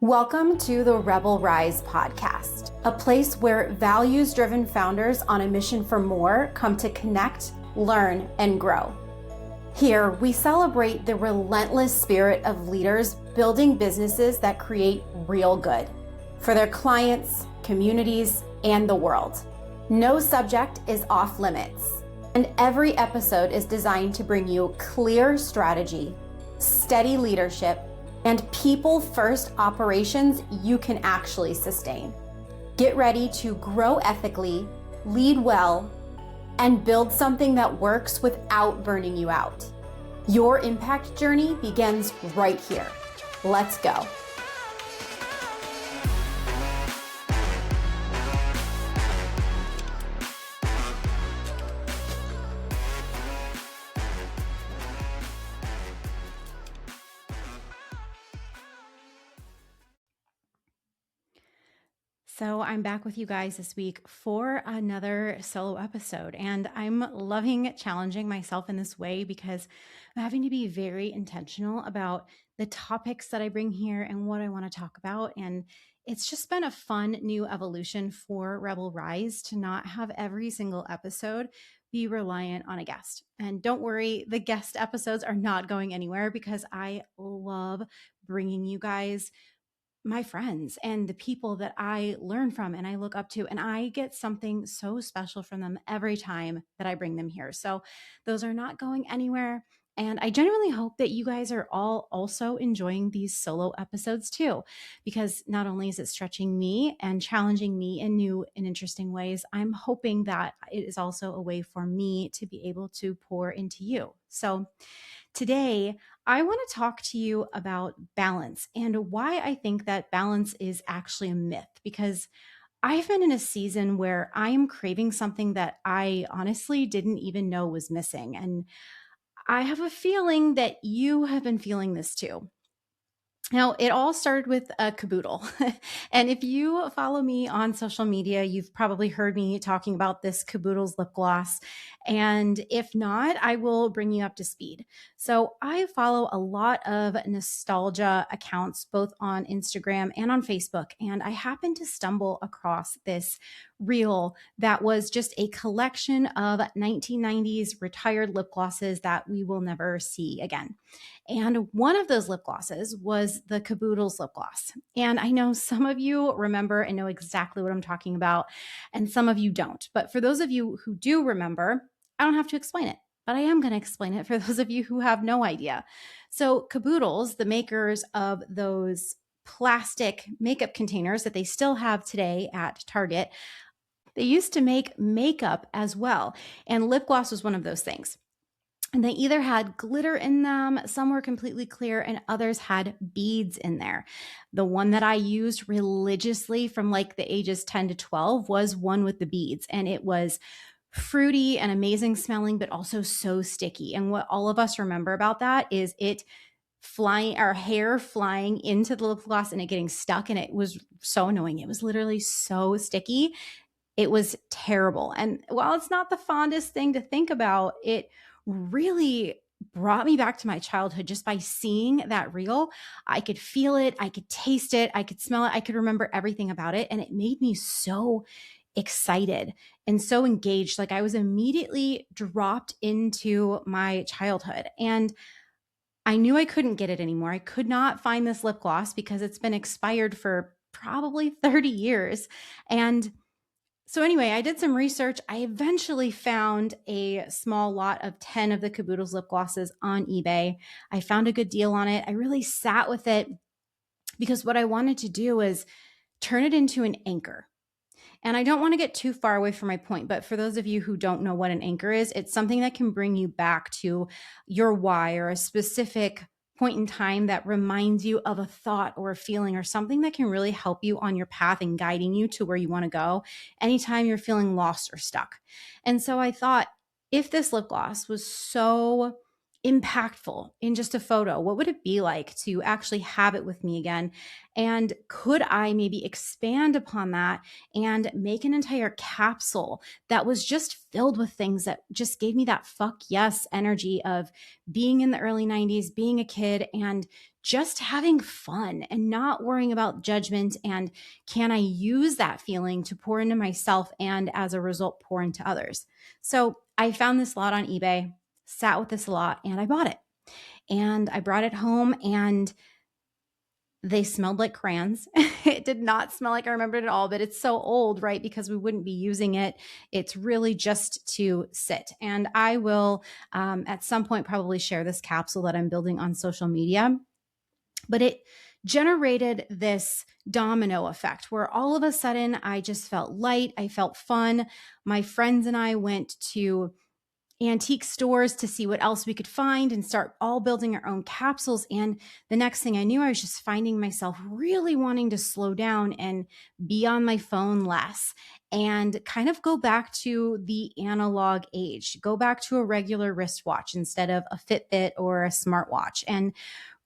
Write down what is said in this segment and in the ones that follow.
Welcome to the Rebel Rise podcast, a place where values-driven founders on a mission for more come to connect, learn, and grow. Here, we celebrate the relentless spirit of leaders building businesses that create real good for their clients, communities, and the world. No subject is off limits, and every episode is designed to bring you clear strategy, steady leadership, and people-first operations you can actually sustain. Get ready to grow ethically, lead well, and build something that works without burning you out. Your impact journey begins right here. Let's go. So I'm back with you guys this week for another solo episode, and I'm loving challenging myself in this way because I'm having to be very intentional about the topics that I bring here and what I want to talk about. And it's just been a fun new evolution for Rebel Rise to not have every single episode be reliant on a guest. And don't worry, the guest episodes are not going anywhere because I love bringing you guys my friends and the people that I learn from and I look up to, and I get something so special from them every time that I bring them here. So those are not going anywhere. And I genuinely hope that you guys are all also enjoying these solo episodes too, because not only is it stretching me and challenging me in new and interesting ways, I'm hoping that it is also a way for me to be able to pour into you. So today, I want to talk to you about balance and why I think that balance is actually a myth, because I've been in a season where I am craving something that I honestly didn't even know was missing. And I have a feeling that you have been feeling this too. Now, it all started with a caboodle. And if you follow me on social media, you've probably heard me talking about this Caboodles lip gloss. And if not, I will bring you up to speed. So I follow a lot of nostalgia accounts, both on Instagram and on Facebook. And I happened to stumble across this reel that was just a collection of 1990s retired lip glosses that we will never see again. And one of those lip glosses was the Caboodles lip gloss. And I know some of you remember and know exactly what I'm talking about, and some of you don't. But for those of you who do remember, I don't have to explain it, but I am going to explain it for those of you who have no idea. So Caboodles, the makers of those plastic makeup containers that they still have today at Target, they used to make makeup as well. And lip gloss was one of those things. And they either had glitter in them, some were completely clear, and others had beads in there. The one that I used religiously from like the ages 10 to 12 was one with the beads. And it was fruity and amazing smelling, but also so sticky. And what all of us remember about that is it flying, our hair flying into the lip gloss and it getting stuck. And it was so annoying. It was literally so sticky. It was terrible. And while it's not the fondest thing to think about, it really brought me back to my childhood just by seeing that reel. I could feel it, I could taste it, I could smell it, I could remember everything about it. And it made me so excited and so engaged. Like I was immediately dropped into my childhood. And I knew I couldn't get it anymore. I could not find this lip gloss because it's been expired for probably 30 years. And so anyway, I did some research. I eventually found a small lot of 10 of the Caboodles lip glosses on eBay. I found a good deal on it. I really sat with it because what I wanted to do is turn it into an anchor. And I don't want to get too far away from my point, but for those of you who don't know what an anchor is, it's something that can bring you back to your why or a specific point in time that reminds you of a thought or a feeling or something that can really help you on your path and guiding you to where you want to go anytime you're feeling lost or stuck. And so I thought, if this lip gloss was so impactful in just a photo? What would it be like to actually have it with me again? And could I maybe expand upon that and make an entire capsule that was just filled with things that just gave me that fuck yes energy of being in the early 90s, being a kid, and just having fun and not worrying about judgment? And can I use that feeling to pour into myself and as a result, pour into others? So I found this lot on eBay, sat with this a lot, and I bought it. And I brought it home, and they smelled like crayons. It did not smell like I remembered at all, but it's so old, right? Because we wouldn't be using it. It's really just to sit. And I will, at some point, probably share this capsule that I'm building on social media. But it generated this domino effect where all of a sudden I just felt light. I felt fun. My friends and I went to antique stores to see what else we could find and start all building our own capsules. And the next thing I knew, I was just finding myself really wanting to slow down and be on my phone less and kind of go back to the analog age, go back to a regular wristwatch instead of a Fitbit or a smartwatch, and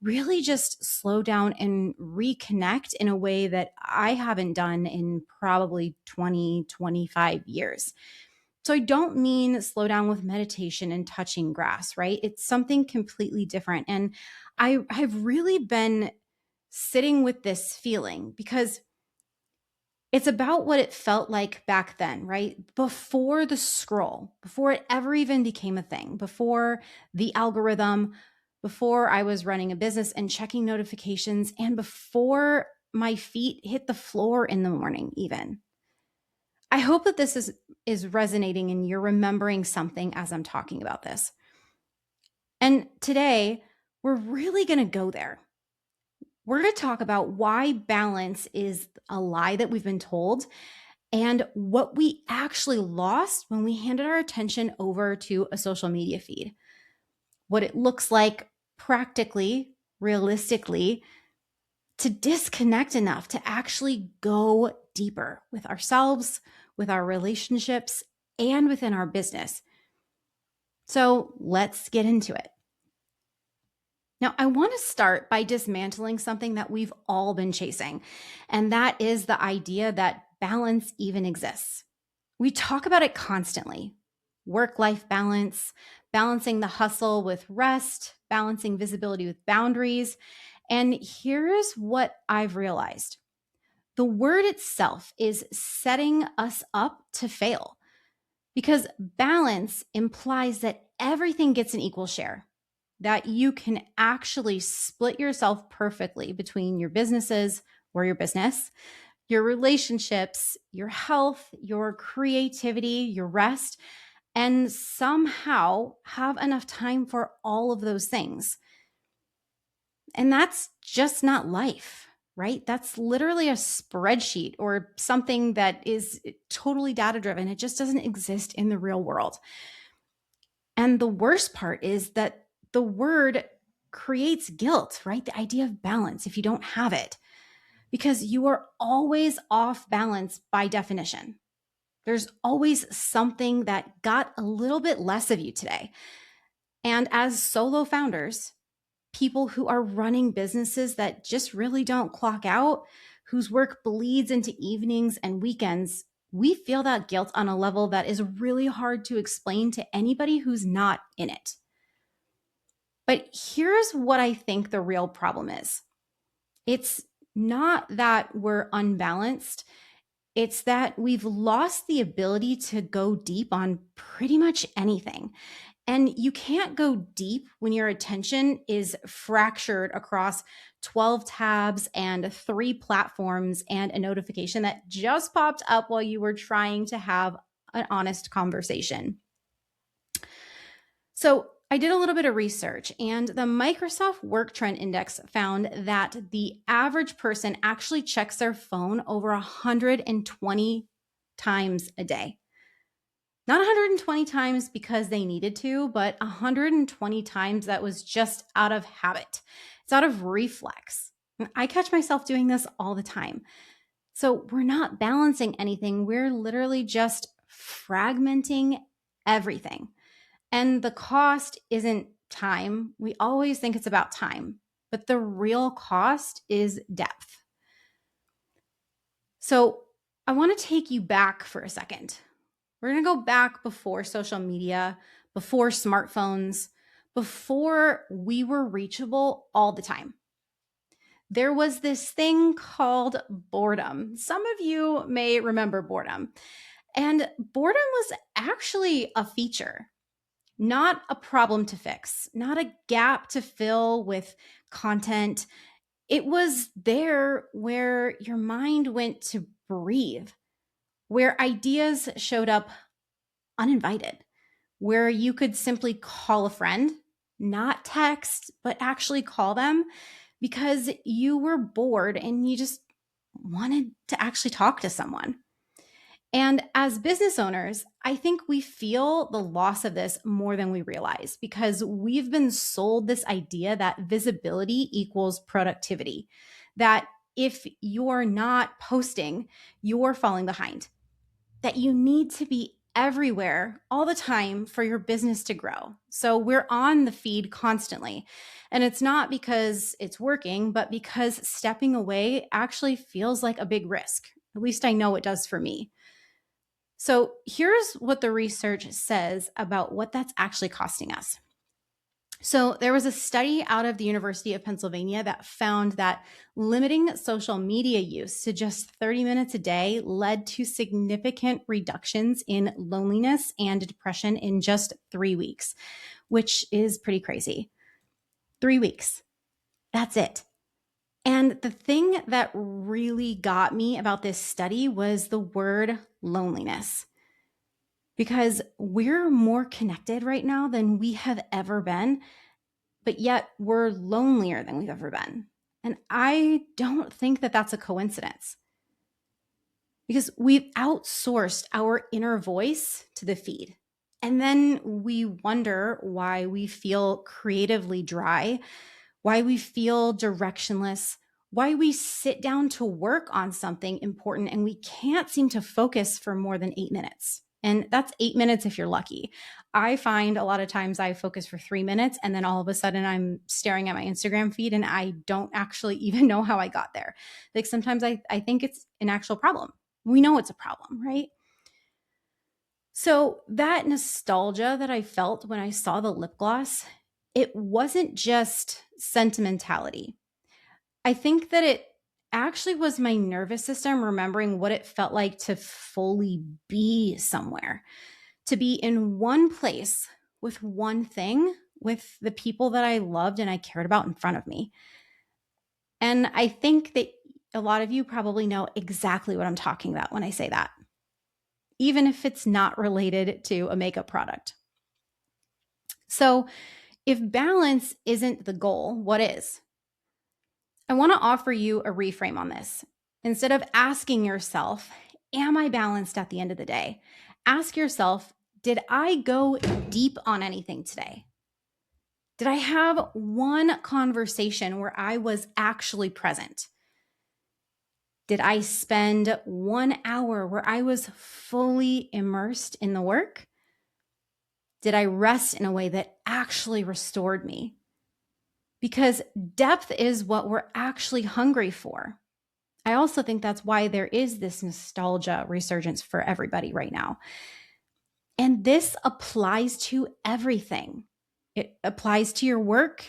really just slow down and reconnect in a way that I haven't done in probably 20, 25 years. So I don't mean slow down with meditation and touching grass, right? It's something completely different. And I've really been sitting with this feeling because it's about what it felt like back then, right? Before the scroll, before it ever even became a thing, before the algorithm, before I was running a business and checking notifications, and before my feet hit the floor in the morning, even. I hope that this is resonating and you're remembering something as I'm talking about this. And today, we're really going to go there. We're going to talk about why balance is a lie that we've been told and what we actually lost when we handed our attention over to a social media feed. What it looks like practically, realistically, to disconnect enough to actually go deeper with ourselves, with our relationships, and within our business. So let's get into it. Now, I want to start by dismantling something that we've all been chasing, and that is the idea that balance even exists. We talk about it constantly: work-life balance, balancing the hustle with rest, balancing visibility with boundaries. And here's what I've realized. The word itself is setting us up to fail because balance implies that everything gets an equal share, that you can actually split yourself perfectly between your businesses or your business, your relationships, your health, your creativity, your rest, and somehow have enough time for all of those things. And that's just not life, right? That's literally a spreadsheet or something that is totally data driven. It just doesn't exist in the real world. And the worst part is that the word creates guilt, right? The idea of balance if you don't have it, because you are always off balance by definition. There's always something that got a little bit less of you today. And as solo founders, people who are running businesses that just really don't clock out, whose work bleeds into evenings and weekends, we feel that guilt on a level that is really hard to explain to anybody who's not in it. But here's what I think the real problem is. It's not that we're unbalanced. It's that we've lost the ability to go deep on pretty much anything. And you can't go deep when your attention is fractured across 12 tabs and 3 platforms and a notification that just popped up while you were trying to have an honest conversation. So I did a little bit of research, and the Microsoft Work Trend Index found that the average person actually checks their phone over 120 times a day. Not 120 times because they needed to, but 120 times that was just out of habit. It's out of reflex. I catch myself doing this all the time. So we're not balancing anything. We're literally just fragmenting everything. And the cost isn't time. We always think it's about time, but the real cost is depth. So I want to take you back for a second. We're going to go back before social media, before smartphones, before we were reachable all the time. There was this thing called boredom. Some of you may remember boredom. And boredom was actually a feature, not a problem to fix, not a gap to fill with content. It was there where your mind went to breathe, where ideas showed up uninvited, where you could simply call a friend, not text, but actually call them because you were bored and you just wanted to actually talk to someone. And as business owners, I think we feel the loss of this more than we realize because we've been sold this idea that visibility equals productivity, that if you're not posting, you're falling behind, that you need to be everywhere all the time for your business to grow. So we're on the feed constantly. And it's not because it's working, but because stepping away actually feels like a big risk. At least I know it does for me. So here's what the research says about what that's actually costing us. So there was a study out of the University of Pennsylvania that found that limiting social media use to just 30 minutes a day led to significant reductions in loneliness and depression in just 3 weeks, which is pretty crazy. 3 weeks. That's it. And the thing that really got me about this study was the word loneliness. Because we're more connected right now than we have ever been, but yet we're lonelier than we've ever been. And I don't think that that's a coincidence because we've outsourced our inner voice to the feed. And then we wonder why we feel creatively dry, why we feel directionless, why we sit down to work on something important and we can't seem to focus for more than 8 minutes. And that's 8 minutes if you're lucky. I find a lot of times I focus for 3 minutes and then all of a sudden I'm staring at my Instagram feed and I don't actually even know how I got there. Like sometimes I think it's an actual problem. We know it's a problem, right? So that nostalgia that I felt when I saw the lip gloss, it wasn't just sentimentality. I think that it actually was my nervous system remembering what it felt like to fully be somewhere, to be in one place with one thing, with the people that I loved and I cared about in front of me. And I think that a lot of you probably know exactly what I'm talking about when I say that, even if it's not related to a makeup product. So, if balance isn't the goal, what is? I want to offer you a reframe on this. Instead of asking yourself, am I balanced at the end of the day? Ask yourself, did I go deep on anything today? Did I have one conversation where I was actually present? Did I spend 1 hour where I was fully immersed in the work? Did I rest in a way that actually restored me? Because depth is what we're actually hungry for. I also think that's why there is this nostalgia resurgence for everybody right now. And this applies to everything. It applies to your work,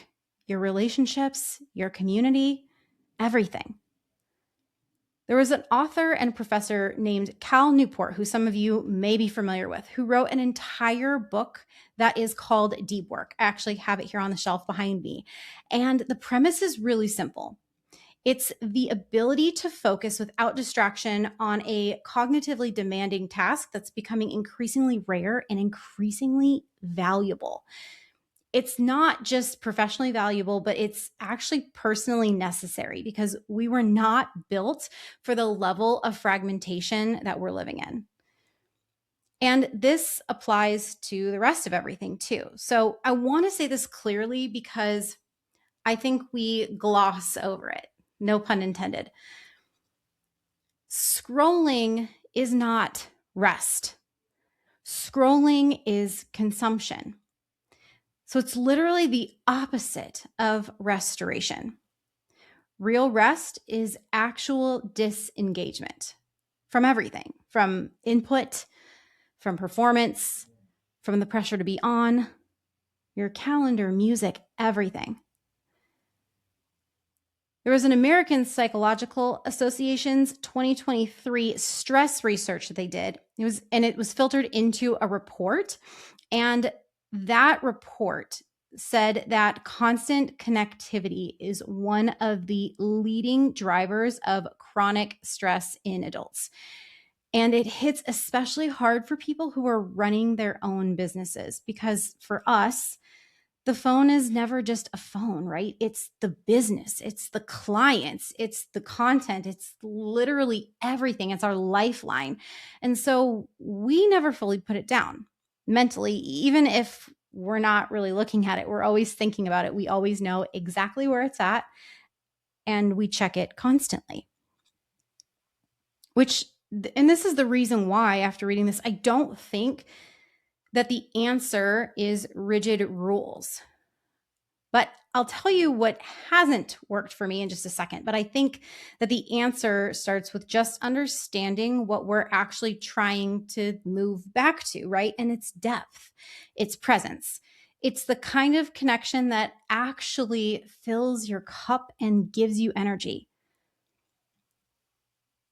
your relationships, your community, everything. There was an author and professor named Cal Newport, who some of you may be familiar with, who wrote an entire book that is called Deep Work. I actually have it here on the shelf behind me. And the premise is really simple. It's the ability to focus without distraction on a cognitively demanding task that's becoming increasingly rare and increasingly valuable. It's not just professionally valuable, but it's actually personally necessary because we were not built for the level of fragmentation that we're living in. And this applies to the rest of everything too. So I want to say this clearly because I think we gloss over it. No pun intended. Scrolling is not rest. Scrolling is consumption. So it's literally the opposite of restoration. Real rest is actual disengagement from everything, from input, from performance, from the pressure to be on, your calendar, music, everything. There was an American Psychological Association's 2023 stress research that they did. It was filtered into a report. And that report said that constant connectivity is one of the leading drivers of chronic stress in adults. And it hits especially hard for people who are running their own businesses, because for us, the phone is never just a phone, right? It's the business, it's the clients, it's the content, it's literally everything. It's our lifeline. And so we never fully put it down mentally, even if we're not really looking at it. We're always thinking about it. We always know exactly where it's at, and we check it constantly. And this is the reason why, after reading this, I don't think that the answer is rigid rules. But I'll tell you what hasn't worked for me in just a second. But I think that the answer starts with just understanding what we're actually trying to move back to, right? And it's depth, it's presence. It's the kind of connection that actually fills your cup and gives you energy.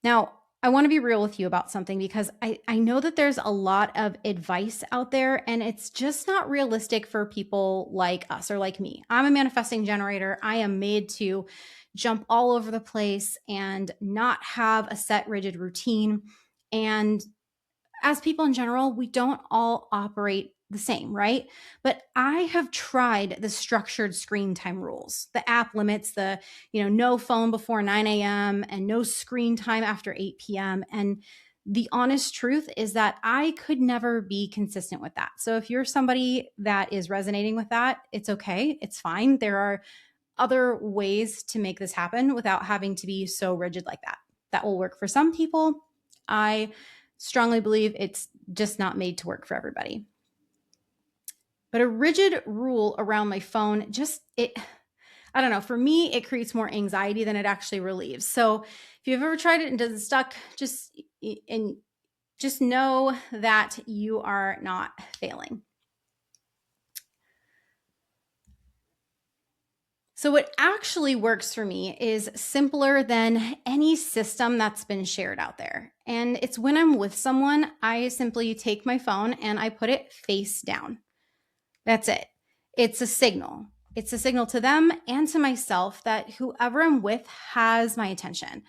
Now, I want to be real with you about something, because I know that there's a lot of advice out there, and it's just not realistic for people like us or like me. I'm a manifesting generator. I am made to jump all over the place and not have a set rigid routine. And as people in general, we don't all operate the same, right? But I have tried the structured screen time rules. The app limits the, no phone before 9 a.m. and no screen time after 8 p.m. And the honest truth is that I could never be consistent with that. So if you're somebody that is resonating with that, it's okay. It's fine. There are other ways to make this happen without having to be so rigid like that. That will work for some people. I strongly believe it's just not made to work for everybody. But a rigid rule around my phone, I don't know, for me, it creates more anxiety than it actually relieves. So if you've ever tried it and doesn't stuck, just know that you are not failing. So what actually works for me is simpler than any system that's been shared out there. And it's when I'm with someone, I simply take my phone and I put it face down. That's it. It's a signal. It's a signal to them and to myself that whoever I'm with has my attention.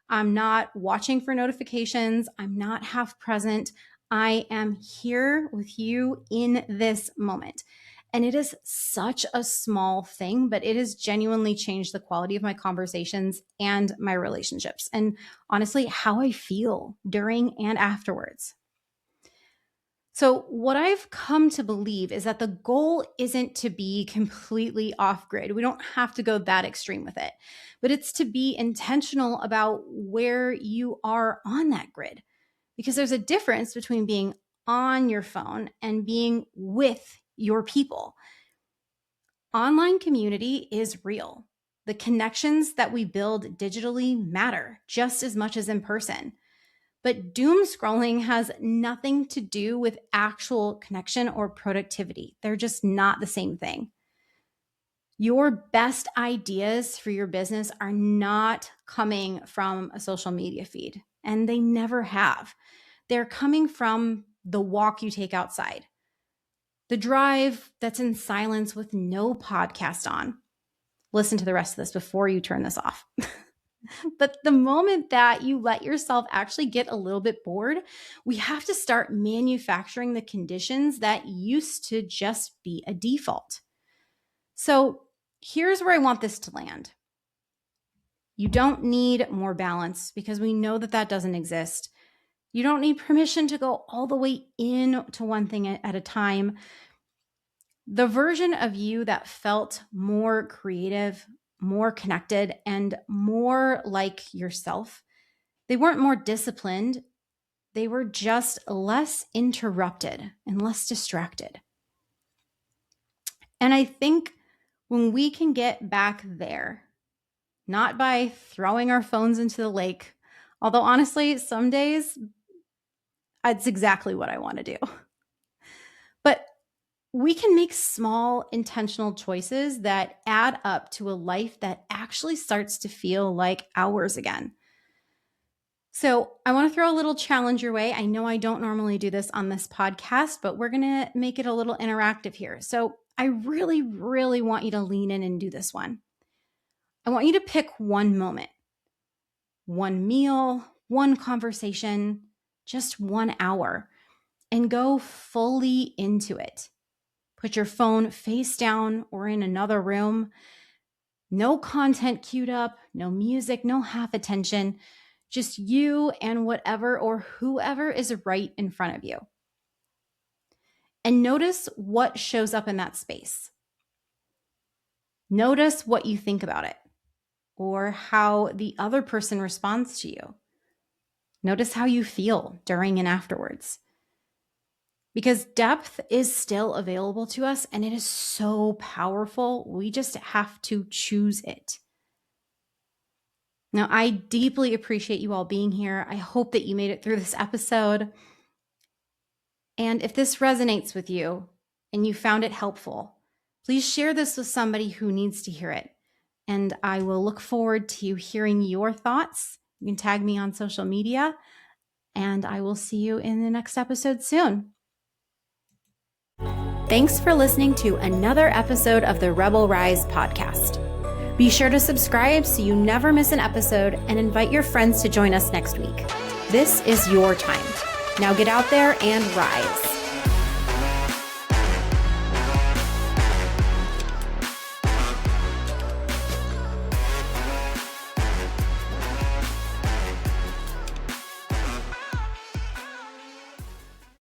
I'm not watching for notifications. I'm not half present. I am here with you in this moment. And it is such a small thing, but it has genuinely changed the quality of my conversations and my relationships, and honestly, how I feel during and afterwards. So what I've come to believe is that the goal isn't to be completely off grid. We don't have to go that extreme with it, but it's to be intentional about where you are on that grid, because there's a difference between being on your phone and being with your people. Online community is real. The connections that we build digitally matter just as much as in person. But doom scrolling has nothing to do with actual connection or productivity. They're just not the same thing. Your best ideas for your business are not coming from a social media feed, and they never have. They're coming from the walk you take outside, the drive that's in silence with no podcast on. Listen to the rest of this before you turn this off. But the moment that you let yourself actually get a little bit bored, we have to start manufacturing the conditions that used to just be a default. So here's where I want this to land. You don't need more balance, because we know that that doesn't exist. You don't need permission to go all the way in to one thing at a time. The version of you that felt more creative, more connected, and more like yourself, they weren't more disciplined. They were just less interrupted and less distracted. And I think when we can get back there, not by throwing our phones into the lake, although honestly, some days it's exactly what I want to do. But we can make small intentional choices that add up to a life that actually starts to feel like ours again. So I want to throw a little challenge your way. I know I don't normally do this on this podcast, but we're going to make it a little interactive here. So I really, really want you to lean in and do this one. I want you to pick one moment, one meal, one conversation, just 1 hour, and go fully into it. Put your phone face down or in another room. No content queued up, no music, no half attention, just you and whatever or whoever is right in front of you. And notice what shows up in that space. Notice what you think about it or how the other person responds to you. Notice how you feel during and afterwards. Because depth is still available to us and it is so powerful. We just have to choose it. Now, I deeply appreciate you all being here. I hope that you made it through this episode. And if this resonates with you and you found it helpful, please share this with somebody who needs to hear it. And I will look forward to hearing your thoughts. You can tag me on social media, and I will see you in the next episode soon. Thanks for listening to another episode of the Rebel Rise podcast. Be sure to subscribe so you never miss an episode and invite your friends to join us next week. This is your time. Now get out there and rise.